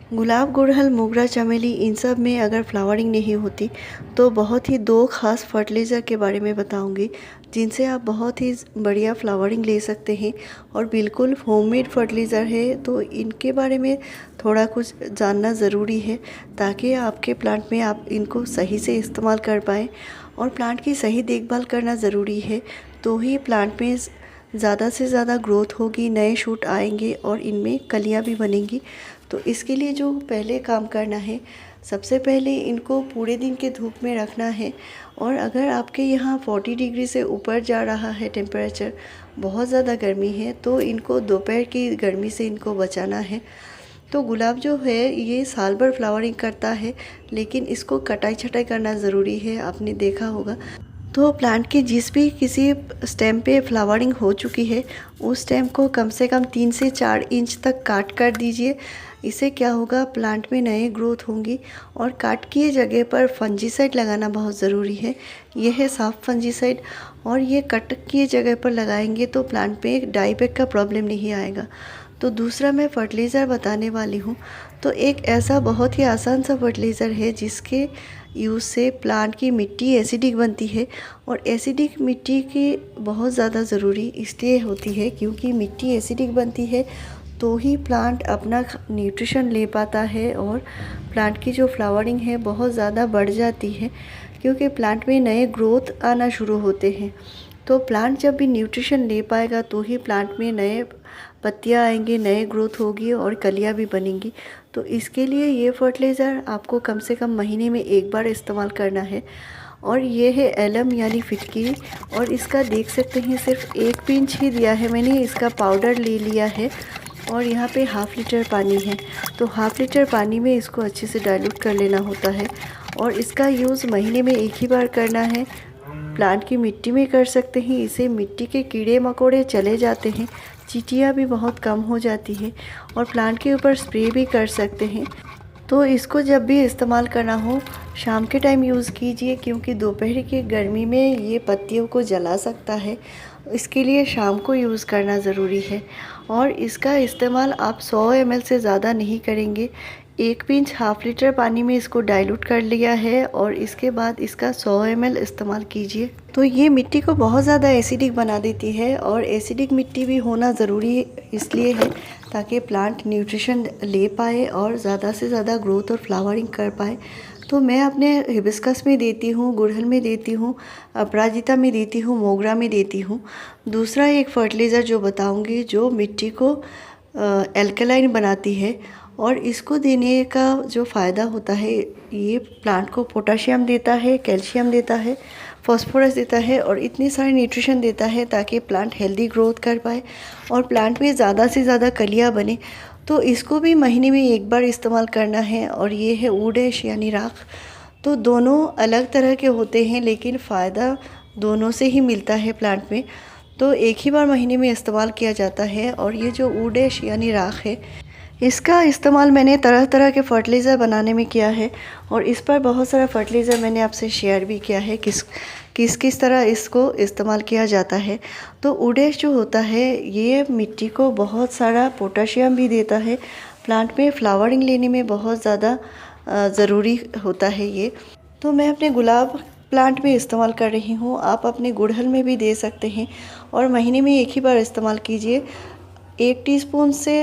गुलाब, गुड़हल, मोगरा, चमेली इन सब में अगर फ्लावरिंग नहीं होती तो बहुत ही 2 ख़ास फर्टिलाइज़र के बारे में बताऊंगी जिनसे आप बहुत ही बढ़िया फ्लावरिंग ले सकते हैं और बिल्कुल होममेड फर्टिलाइज़र है। तो इनके बारे में थोड़ा कुछ जानना ज़रूरी है ताकि आपके प्लांट में आप इनको सही से इस्तेमाल कर पाएँ। और प्लांट की सही देखभाल करना ज़रूरी है, तो ही प्लांट में ज़्यादा से ज़्यादा ग्रोथ होगी, नए शूट आएंगे और इनमें कलियां भी बनेंगी। तो इसके लिए जो पहले काम करना है, सबसे पहले इनको पूरे दिन के धूप में रखना है। और अगर आपके यहाँ 40 डिग्री से ऊपर जा रहा है टेम्परेचर, बहुत ज़्यादा गर्मी है, तो इनको दोपहर की गर्मी से इनको बचाना है। तो गुलाब जो है ये साल भर फ्लावरिंग करता है, लेकिन इसको कटाई छटाई करना ज़रूरी है, आपने देखा होगा। तो प्लांट की जिस भी किसी स्टेम पे फ्लावरिंग हो चुकी है उस स्टेम को कम से कम 3 से 4 इंच तक काट कर दीजिए। इससे क्या होगा, प्लांट में नए ग्रोथ होंगी। और काट किए जगह पर फंजीसाइड लगाना बहुत ज़रूरी है। यह है साफ फंजीसाइड, और ये कट किए जगह पर लगाएंगे तो प्लांट पे डाईबैक का प्रॉब्लम नहीं आएगा। तो दूसरा मैं फर्टिलाइज़र बताने वाली हूँ। तो एक ऐसा बहुत ही आसान सा फर्टिलाइज़र है जिसके यूज़ से प्लांट की मिट्टी एसिडिक बनती है। और एसिडिक मिट्टी की बहुत ज़्यादा ज़रूरी इसलिए होती है क्योंकि मिट्टी एसिडिक बनती है तो ही प्लांट अपना न्यूट्रिशन ले पाता है और प्लांट की जो फ्लावरिंग है बहुत ज़्यादा बढ़ जाती है, क्योंकि प्लांट में नए ग्रोथ आना शुरू होते हैं। तो प्लांट जब भी न्यूट्रिशन ले पाएगा तो ही प्लांट में नए पत्तियां आएंगे, नए ग्रोथ होगी और कलियां भी बनेंगी। तो इसके लिए ये फर्टिलाइज़र आपको कम से कम महीने में एक बार इस्तेमाल करना है। और ये है एलम यानी फिटकी, और इसका देख सकते हैं सिर्फ 1 पिंच ही दिया है मैंने। इसका पाउडर ले लिया है और यहाँ पे ½ लीटर पानी है। तो ½ लीटर पानी में इसको अच्छे से डाइल्यूट कर लेना होता है। और इसका यूज़ महीने में एक ही बार करना है। प्लांट की मिट्टी में कर सकते हैं, इसे मिट्टी के कीड़े मकोड़े चले जाते हैं, चींटियाँ भी बहुत कम हो जाती है। और प्लांट के ऊपर स्प्रे भी कर सकते हैं। तो इसको जब भी इस्तेमाल करना हो शाम के टाइम यूज़ कीजिए, क्योंकि दोपहर की गर्मी में ये पत्तियों को जला सकता है। इसके लिए शाम को यूज़ करना ज़रूरी है। और इसका इस्तेमाल आप 100 ml से ज़्यादा नहीं करेंगे। 1 पिंच ½ लीटर पानी में इसको डाइल्यूट कर लिया है और इसके बाद इसका 100 ml इस्तेमाल कीजिए। तो ये मिट्टी को बहुत ज़्यादा एसिडिक बना देती है, और एसिडिक मिट्टी भी होना ज़रूरी इसलिए है ताकि प्लांट न्यूट्रिशन ले पाए और ज़्यादा से ज़्यादा ग्रोथ और फ्लावरिंग कर पाए। तो मैं अपने हिबिस्कस में देती हूँ, गुड़हल में देती हूँ, अपराजिता में देती हूँ, मोगरा में देती हूँ। दूसरा एक फर्टिलाइज़र जो बताऊँगी जो मिट्टी को एल्कलाइन बनाती है, और इसको देने का जो फ़ायदा होता है, ये प्लांट को पोटाशियम देता है, कैल्शियम देता है, फास्फोरस देता है और इतने सारे न्यूट्रिशन देता है ताकि प्लांट हेल्दी ग्रोथ कर पाए और प्लांट में ज़्यादा से ज़्यादा कलियाँ बने। तो इसको भी महीने में एक बार इस्तेमाल करना है। और ये है वुड ऐश यानी राख। तो दोनों अलग तरह के होते हैं लेकिन फ़ायदा दोनों से ही मिलता है प्लांट में। तो एक ही बार महीने में इस्तेमाल किया जाता है। और ये जो वुड ऐश यानी राख है, इसका इस्तेमाल मैंने तरह तरह के फर्टिलाइज़र बनाने में किया है, और इस पर बहुत सारा फर्टिलाइज़र मैंने आपसे शेयर भी किया है किस तरह इसको इस्तेमाल किया जाता है। तो वुड ऐश जो होता है ये मिट्टी को बहुत सारा पोटाशियम भी देता है, प्लांट में फ्लावरिंग लेने में बहुत ज़्यादा ज़रूरी होता है ये। तो मैं अपने गुलाब प्लांट में इस्तेमाल कर रही हूँ, आप अपने गुड़हल में भी दे सकते हैं। और महीने में एक ही बार इस्तेमाल कीजिए। 1 टीस्पून से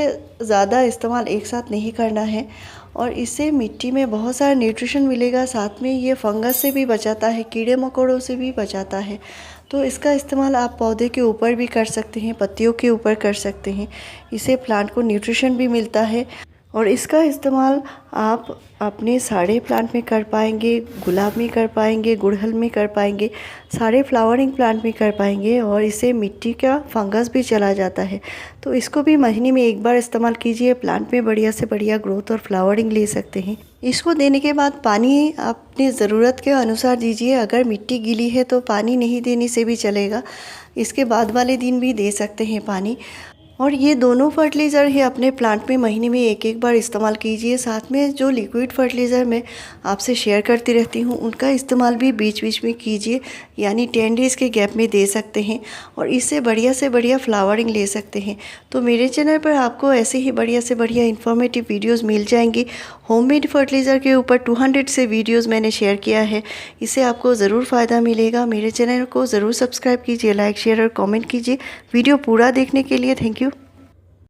ज़्यादा इस्तेमाल एक साथ नहीं करना है। और इससे मिट्टी में बहुत सारा न्यूट्रिशन मिलेगा, साथ में ये फंगस से भी बचाता है, कीड़े मकोड़ों से भी बचाता है। तो इसका इस्तेमाल आप पौधे के ऊपर भी कर सकते हैं, पत्तियों के ऊपर कर सकते हैं। इससे प्लांट को न्यूट्रिशन भी मिलता है। और इसका इस्तेमाल आप अपने सारे प्लांट में कर पाएंगे, गुलाब में कर पाएंगे, गुड़हल में कर पाएंगे, सारे फ्लावरिंग प्लांट में कर पाएंगे। और इससे मिट्टी का फंगस भी चला जाता है। तो इसको भी महीने में एक बार इस्तेमाल कीजिए, प्लांट में बढ़िया से बढ़िया ग्रोथ और फ्लावरिंग ले सकते हैं। इसको देने के बाद पानी अपनी ज़रूरत के अनुसार दीजिए। अगर मिट्टी गीली है तो पानी नहीं देने से भी चलेगा, इसके बाद वाले दिन भी दे सकते हैं पानी। और ये दोनों फर्टिलाइज़र ही अपने प्लांट में महीने में एक बार इस्तेमाल कीजिए। साथ में जो लिक्विड फर्टिलाइज़र मैं आपसे शेयर करती रहती हूँ उनका इस्तेमाल भी बीच बीच में कीजिए, यानी 10 डेज़ के गैप में दे सकते हैं और इससे बढ़िया से बढ़िया फ्लावरिंग ले सकते हैं। तो मेरे चैनल पर आपको ऐसे ही बढ़िया से बढ़िया इन्फॉर्मेटिव वीडियोज़ मिल जाएंगी। होममेड फर्टिलाइज़र के ऊपर 200 से वीडियोज़ मैंने शेयर किया है, इससे आपको ज़रूर फ़ायदा मिलेगा। मेरे चैनल को ज़रूर सब्सक्राइब कीजिए, लाइक शेयर और कॉमेंट कीजिए। वीडियो पूरा देखने के लिए थैंक यू।